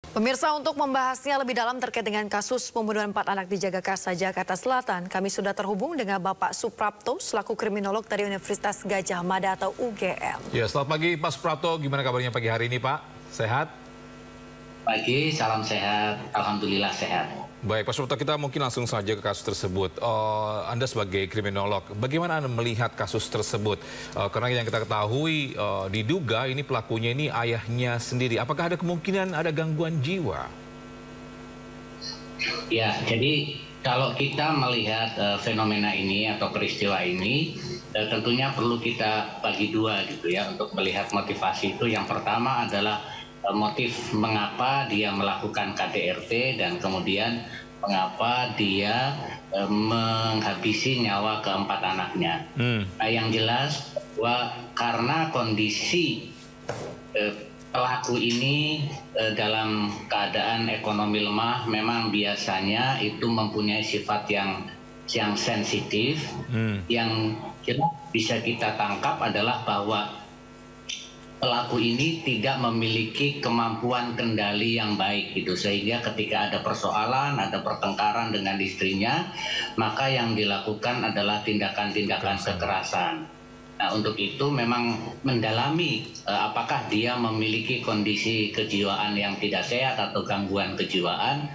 Pemirsa, untuk membahasnya lebih dalam terkait dengan kasus pembunuhan 4 anak di Jagakarsa, Jakarta Selatan, kami sudah terhubung dengan Bapak Suprapto selaku kriminolog dari Universitas Gadjah Mada atau UGM. Ya, selamat pagi Pak Suprapto. Gimana kabarnya pagi hari ini, Pak? Sehat? Pagi, salam sehat. Alhamdulillah sehat. Baik, Pak Suprapto, kita mungkin langsung saja ke kasus tersebut. Anda sebagai kriminolog, bagaimana Anda melihat kasus tersebut? Karena yang kita ketahui, diduga ini pelakunya ini ayahnya sendiri. Apakah ada kemungkinan ada gangguan jiwa? Ya, jadi kalau kita melihat fenomena ini atau peristiwa ini, tentunya perlu kita bagi dua gitu ya untuk melihat motivasi itu. Yang pertama adalah motif mengapa dia melakukan KDRT dan kemudian mengapa dia menghabisi nyawa keempat anaknya. Nah, yang jelas bahwa karena kondisi pelaku ini dalam keadaan ekonomi lemah, memang biasanya itu mempunyai sifat yang sensitif. Yang jelas bisa kita tangkap adalah bahwa pelaku ini tidak memiliki kemampuan kendali yang baik gitu, sehingga ketika ada persoalan, ada pertengkaran dengan istrinya, maka yang dilakukan adalah tindakan-tindakan kekerasan. Nah, untuk itu memang mendalami apakah dia memiliki kondisi kejiwaan yang tidak sehat atau gangguan kejiwaan,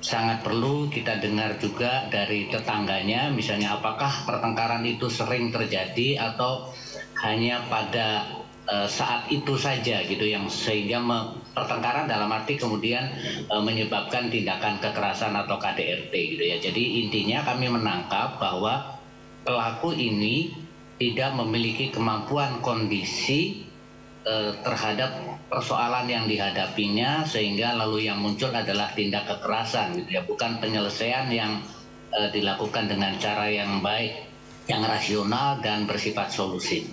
sangat perlu kita dengar juga dari tetangganya, misalnya apakah pertengkaran itu sering terjadi atau hanya pada saat itu saja gitu, yang sehingga pertengkaran dalam arti kemudian menyebabkan tindakan kekerasan atau KDRT gitu ya. Jadi intinya kami menangkap bahwa pelaku ini tidak memiliki kemampuan kondisi terhadap persoalan yang dihadapinya, sehingga lalu yang muncul adalah tindak kekerasan gitu ya, bukan penyelesaian yang dilakukan dengan cara yang baik, yang rasional dan bersifat solusif.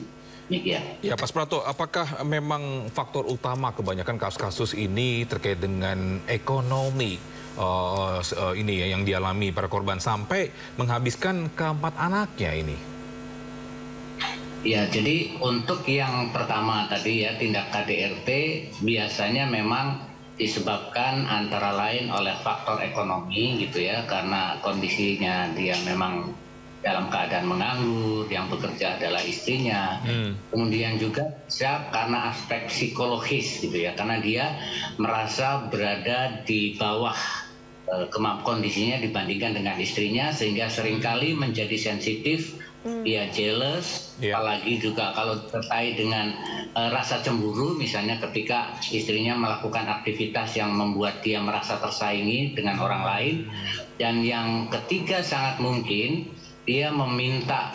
Ya, Pak Suprapto, apakah memang faktor utama kebanyakan kasus-kasus ini terkait dengan ekonomi ini ya, yang dialami para korban sampai menghabiskan keempat anaknya ini? Ya, jadi untuk yang pertama tadi ya, tindak KDRT biasanya memang disebabkan antara lain oleh faktor ekonomi gitu ya, karena kondisinya dia memang dalam keadaan menganggur, yang bekerja adalah istrinya. Kemudian juga bisa karena aspek psikologis gitu ya, karena dia merasa berada di bawah kondisinya dibandingkan dengan istrinya, sehingga seringkali menjadi sensitif, dia jealous, apalagi juga kalau terkait dengan rasa cemburu, misalnya ketika istrinya melakukan aktivitas yang membuat dia merasa tersaingi dengan orang lain. Dan yang ketiga sangat mungkin dia meminta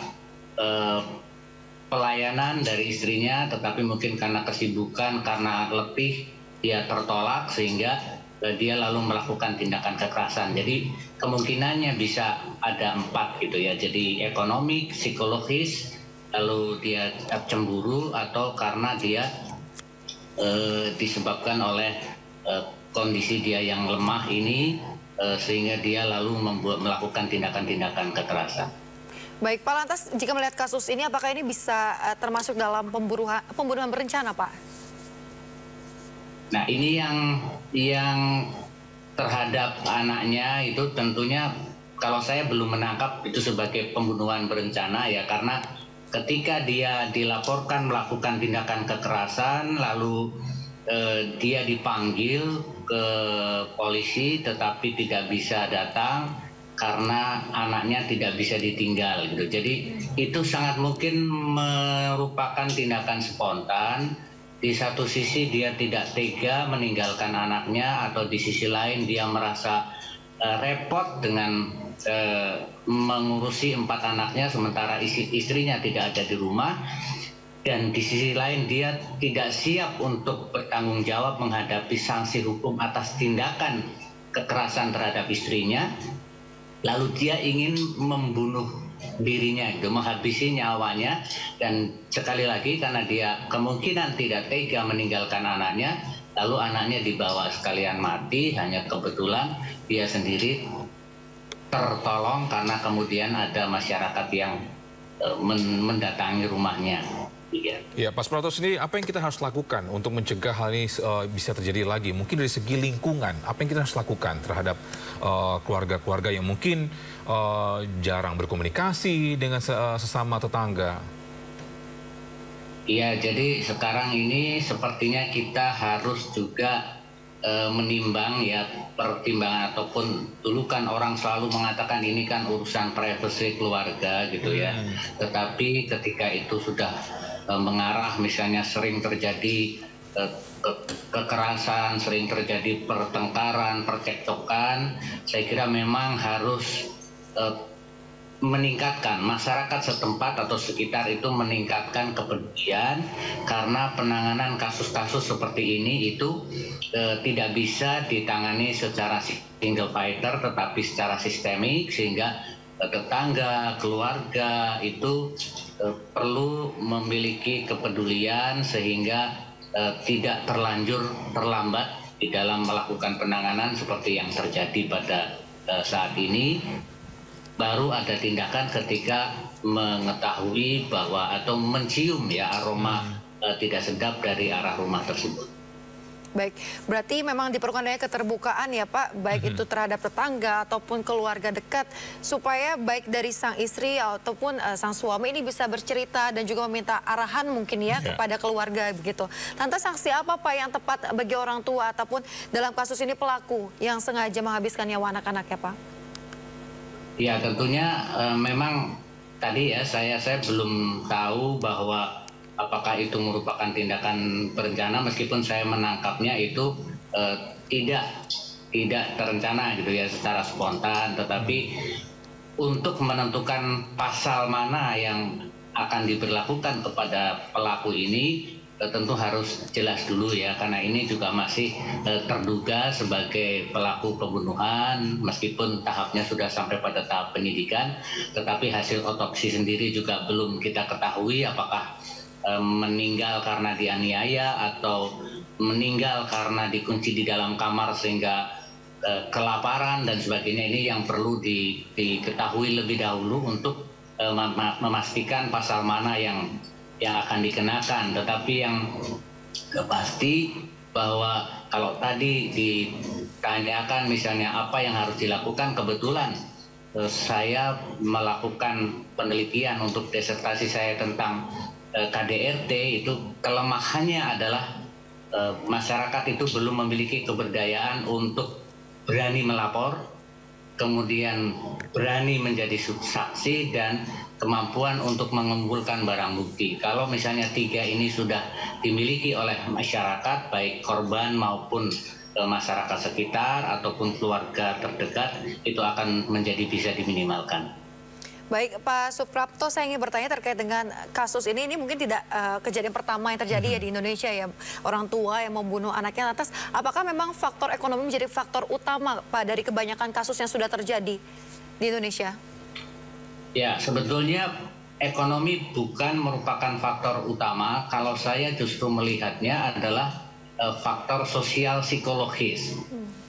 pelayanan dari istrinya, tetapi mungkin karena kesibukan, karena letih, dia tertolak sehingga dia lalu melakukan tindakan kekerasan. Jadi kemungkinannya bisa ada 4 gitu ya. Jadi ekonomi, psikologis, lalu dia cemburu, atau karena dia disebabkan oleh kondisi dia yang lemah ini, sehingga dia lalu melakukan tindakan-tindakan kekerasan. Baik, Pak, lantas jika melihat kasus ini, apakah ini bisa termasuk dalam pembunuhan berencana, Pak? Nah, ini yang terhadap anaknya itu tentunya kalau saya belum menangkap itu sebagai pembunuhan berencana ya, karena ketika dia dilaporkan melakukan tindakan kekerasan, lalu dia dipanggil ke polisi tetapi tidak bisa datang karena anaknya tidak bisa ditinggal gitu. Jadi itu sangat mungkin merupakan tindakan spontan. Di satu sisi dia tidak tega meninggalkan anaknya, atau di sisi lain dia merasa repot dengan mengurusi 4 anaknya sementara istrinya tidak ada di rumah. Dan di sisi lain dia tidak siap untuk bertanggung jawab menghadapi sanksi hukum atas tindakan kekerasan terhadap istrinya. Lalu dia ingin membunuh dirinya, itu menghabisi nyawanya. Dan sekali lagi karena dia kemungkinan tidak tega meninggalkan anaknya, lalu anaknya dibawa sekalian mati. Hanya kebetulan dia sendiri tertolong karena kemudian ada masyarakat yang mendatangi rumahnya. Iya. Ya, Pak Suprapto sendiri, apa yang kita harus lakukan untuk mencegah hal ini bisa terjadi lagi? Mungkin dari segi lingkungan, apa yang kita harus lakukan terhadap keluarga-keluarga yang mungkin jarang berkomunikasi dengan sesama tetangga? Iya, jadi sekarang ini sepertinya kita harus juga menimbang ya, pertimbangan ataupun dulu kan orang selalu mengatakan ini kan urusan privasi keluarga gitu ya. Tetapi ketika itu sudah mengarah, misalnya sering terjadi kekerasan, sering terjadi pertengkaran, percekcokan, saya kira memang harus meningkatkan masyarakat setempat atau sekitar itu meningkatkan kepedulian, karena penanganan kasus-kasus seperti ini itu tidak bisa ditangani secara single fighter tetapi secara sistemik, sehingga tetangga, keluarga itu perlu memiliki kepedulian sehingga tidak terlambat di dalam melakukan penanganan seperti yang terjadi pada saat ini. Baru ada tindakan ketika mengetahui bahwa atau mencium ya aroma tidak sedap dari arah rumah tersebut. Baik, berarti memang diperlukan adanya keterbukaan ya Pak, baik itu terhadap tetangga ataupun keluarga dekat, supaya baik dari sang istri ataupun sang suami ini bisa bercerita dan juga meminta arahan mungkin ya kepada keluarga begitu. Lantas sanksi apa Pak yang tepat bagi orang tua ataupun dalam kasus ini pelaku yang sengaja menghabiskan nyawa anak-anaknya Pak? Ya tentunya memang tadi ya saya belum tahu bahwa apakah itu merupakan tindakan berencana, meskipun saya menangkapnya itu tidak terencana gitu ya, secara spontan. Tetapi untuk menentukan pasal mana yang akan diberlakukan kepada pelaku ini tentu harus jelas dulu ya, karena ini juga masih terduga sebagai pelaku pembunuhan, meskipun tahapnya sudah sampai pada tahap penyidikan, tetapi hasil otopsi sendiri juga belum kita ketahui apakah meninggal karena dianiaya atau meninggal karena dikunci di dalam kamar sehingga kelaparan dan sebagainya. Ini yang perlu diketahui lebih dahulu untuk memastikan pasal mana yang akan dikenakan. Tetapi yang pasti bahwa kalau tadi ditanyakan misalnya apa yang harus dilakukan, kebetulan saya melakukan penelitian untuk disertasi saya tentang KDRT. Itu kelemahannya adalah masyarakat itu belum memiliki keberdayaan untuk berani melapor, kemudian berani menjadi saksi, dan kemampuan untuk mengumpulkan barang bukti. Kalau misalnya 3 ini sudah dimiliki oleh masyarakat, baik korban maupun masyarakat sekitar ataupun keluarga terdekat, itu akan menjadi bisa diminimalkan. Baik, Pak Suprapto, saya ingin bertanya terkait dengan kasus ini. Ini mungkin tidak kejadian pertama yang terjadi ya di Indonesia ya, orang tua yang membunuh anaknya. Lantas, apakah memang faktor ekonomi menjadi faktor utama Pak dari kebanyakan kasus yang sudah terjadi di Indonesia? Ya, sebetulnya ekonomi bukan merupakan faktor utama. Kalau saya justru melihatnya adalah faktor sosial psikologis.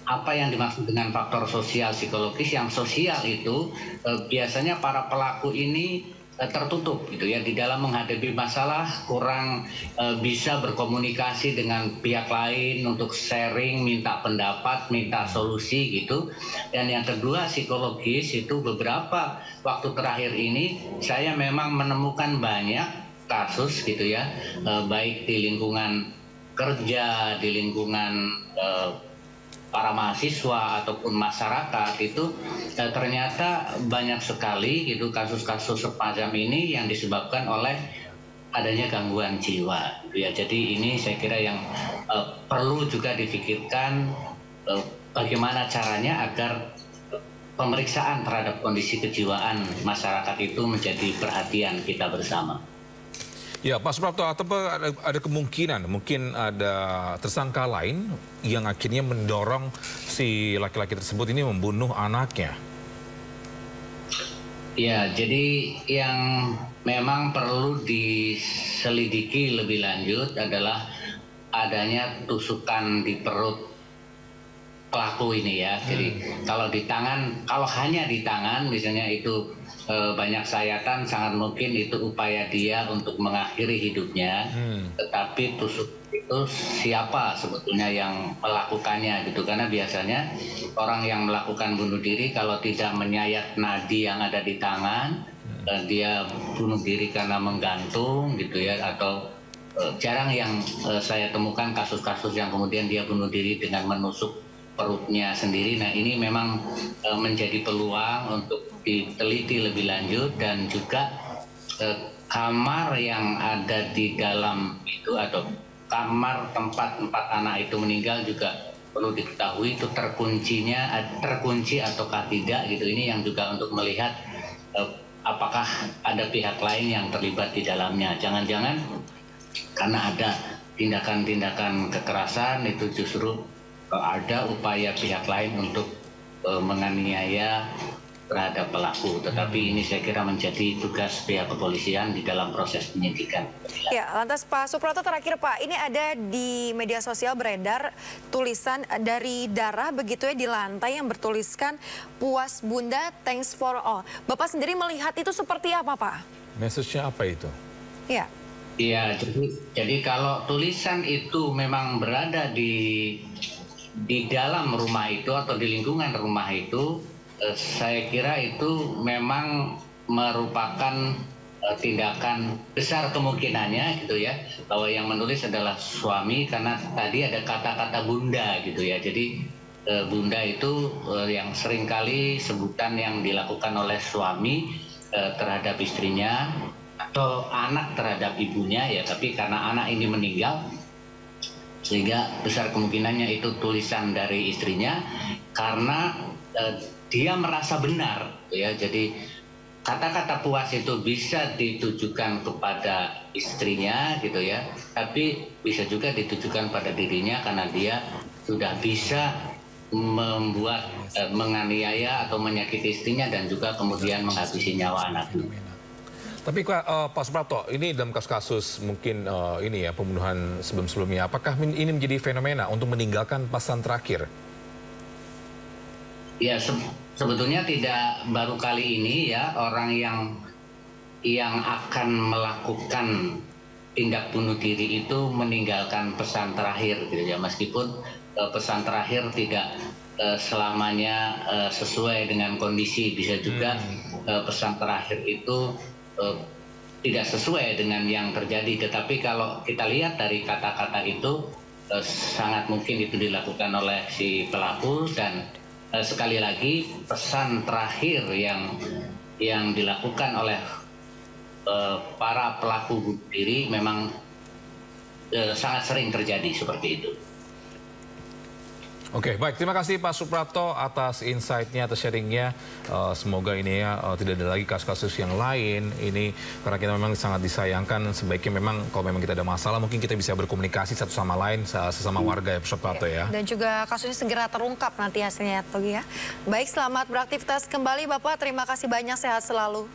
Apa yang dimaksud dengan faktor sosial psikologis? Yang sosial itu biasanya para pelaku ini tertutup gitu ya, di dalam menghadapi masalah, kurang bisa berkomunikasi dengan pihak lain untuk sharing, minta pendapat, minta solusi gitu. Dan yang kedua psikologis itu, beberapa waktu terakhir ini saya memang menemukan banyak kasus gitu ya, baik di lingkungan kerja, di lingkungan para mahasiswa ataupun masyarakat itu ternyata banyak sekali itu kasus-kasus semacam ini yang disebabkan oleh adanya gangguan jiwa gitu ya. Jadi ini saya kira yang perlu juga difikirkan, bagaimana caranya agar pemeriksaan terhadap kondisi kejiwaan masyarakat itu menjadi perhatian kita bersama. Ya, Pak Suprapto, atau ada kemungkinan mungkin ada tersangka lain yang akhirnya mendorong si laki-laki tersebut ini membunuh anaknya? Ya, jadi yang memang perlu diselidiki lebih lanjut adalah adanya tusukan di perut pelaku ini ya. Jadi kalau hanya di tangan misalnya itu banyak sayatan, sangat mungkin itu upaya dia untuk mengakhiri hidupnya. Tetapi tusuk itu siapa sebetulnya yang melakukannya gitu, karena biasanya orang yang melakukan bunuh diri kalau tidak menyayat nadi yang ada di tangan, dia bunuh diri karena menggantung gitu ya, atau jarang yang saya temukan kasus-kasus yang kemudian dia bunuh diri dengan menusuk perutnya sendiri. Nah, ini memang menjadi peluang untuk diteliti lebih lanjut, dan juga kamar yang ada di dalam itu atau kamar tempat 4 anak itu meninggal juga perlu diketahui itu terkunci ataukah tidak gitu. Ini yang juga untuk melihat apakah ada pihak lain yang terlibat di dalamnya. Jangan-jangan karena ada tindakan-tindakan kekerasan itu justru ada upaya pihak lain untuk menganiaya terhadap pelaku. Tetapi ini saya kira menjadi tugas pihak kepolisian di dalam proses penyidikan. Ya, lantas Pak Suprapto, terakhir Pak, ini ada di media sosial beredar tulisan dari darah begitu ya di lantai yang bertuliskan "Puas Bunda, thanks for all". Bapak sendiri melihat itu seperti apa Pak? Message-nya apa itu? Ya. Iya, jadi kalau tulisan itu memang berada di dalam rumah itu atau di lingkungan rumah itu, saya kira itu memang merupakan tindakan besar kemungkinannya gitu ya, bahwa yang menulis adalah suami, karena tadi ada kata-kata bunda gitu ya. Jadi bunda itu yang seringkali sebutan yang dilakukan oleh suami terhadap istrinya atau anak terhadap ibunya ya, tapi karena anak ini meninggal sehingga besar kemungkinannya itu tulisan dari istrinya karena dia merasa benar ya. Jadi kata-kata puas itu bisa ditujukan kepada istrinya gitu ya, tapi bisa juga ditujukan pada dirinya karena dia sudah bisa membuat menganiaya atau menyakiti istrinya dan juga kemudian menghabisi nyawa anaknya. Tapi Pak Suprapto, ini dalam kasus-kasus mungkin ini ya pembunuhan sebelum-sebelumnya, apakah ini menjadi fenomena untuk meninggalkan pasangan terakhir? Ya, sebetulnya tidak baru kali ini ya orang yang akan melakukan tindak bunuh diri itu meninggalkan pesan terakhir gitu ya, meskipun pesan terakhir tidak selamanya sesuai dengan kondisi. Bisa juga pesan terakhir itu tidak sesuai dengan yang terjadi, tetapi kalau kita lihat dari kata-kata itu sangat mungkin itu dilakukan oleh si pelaku. Dan sekali lagi pesan terakhir yang dilakukan oleh para pelaku bunuh diri memang sangat sering terjadi seperti itu. Oke, baik. Terima kasih Pak Suprapto atas insight-nya, atas sharing-nya. Semoga ini ya tidak ada lagi kasus-kasus yang lain. Ini karena kita memang sangat disayangkan. Sebaiknya memang kalau memang kita ada masalah, mungkin kita bisa berkomunikasi satu sama lain, sesama warga ya Pak Suprapto ya. Dan juga kasusnya segera terungkap nanti hasilnya Togi ya. Baik, selamat beraktivitas kembali Bapak. Terima kasih banyak, sehat selalu.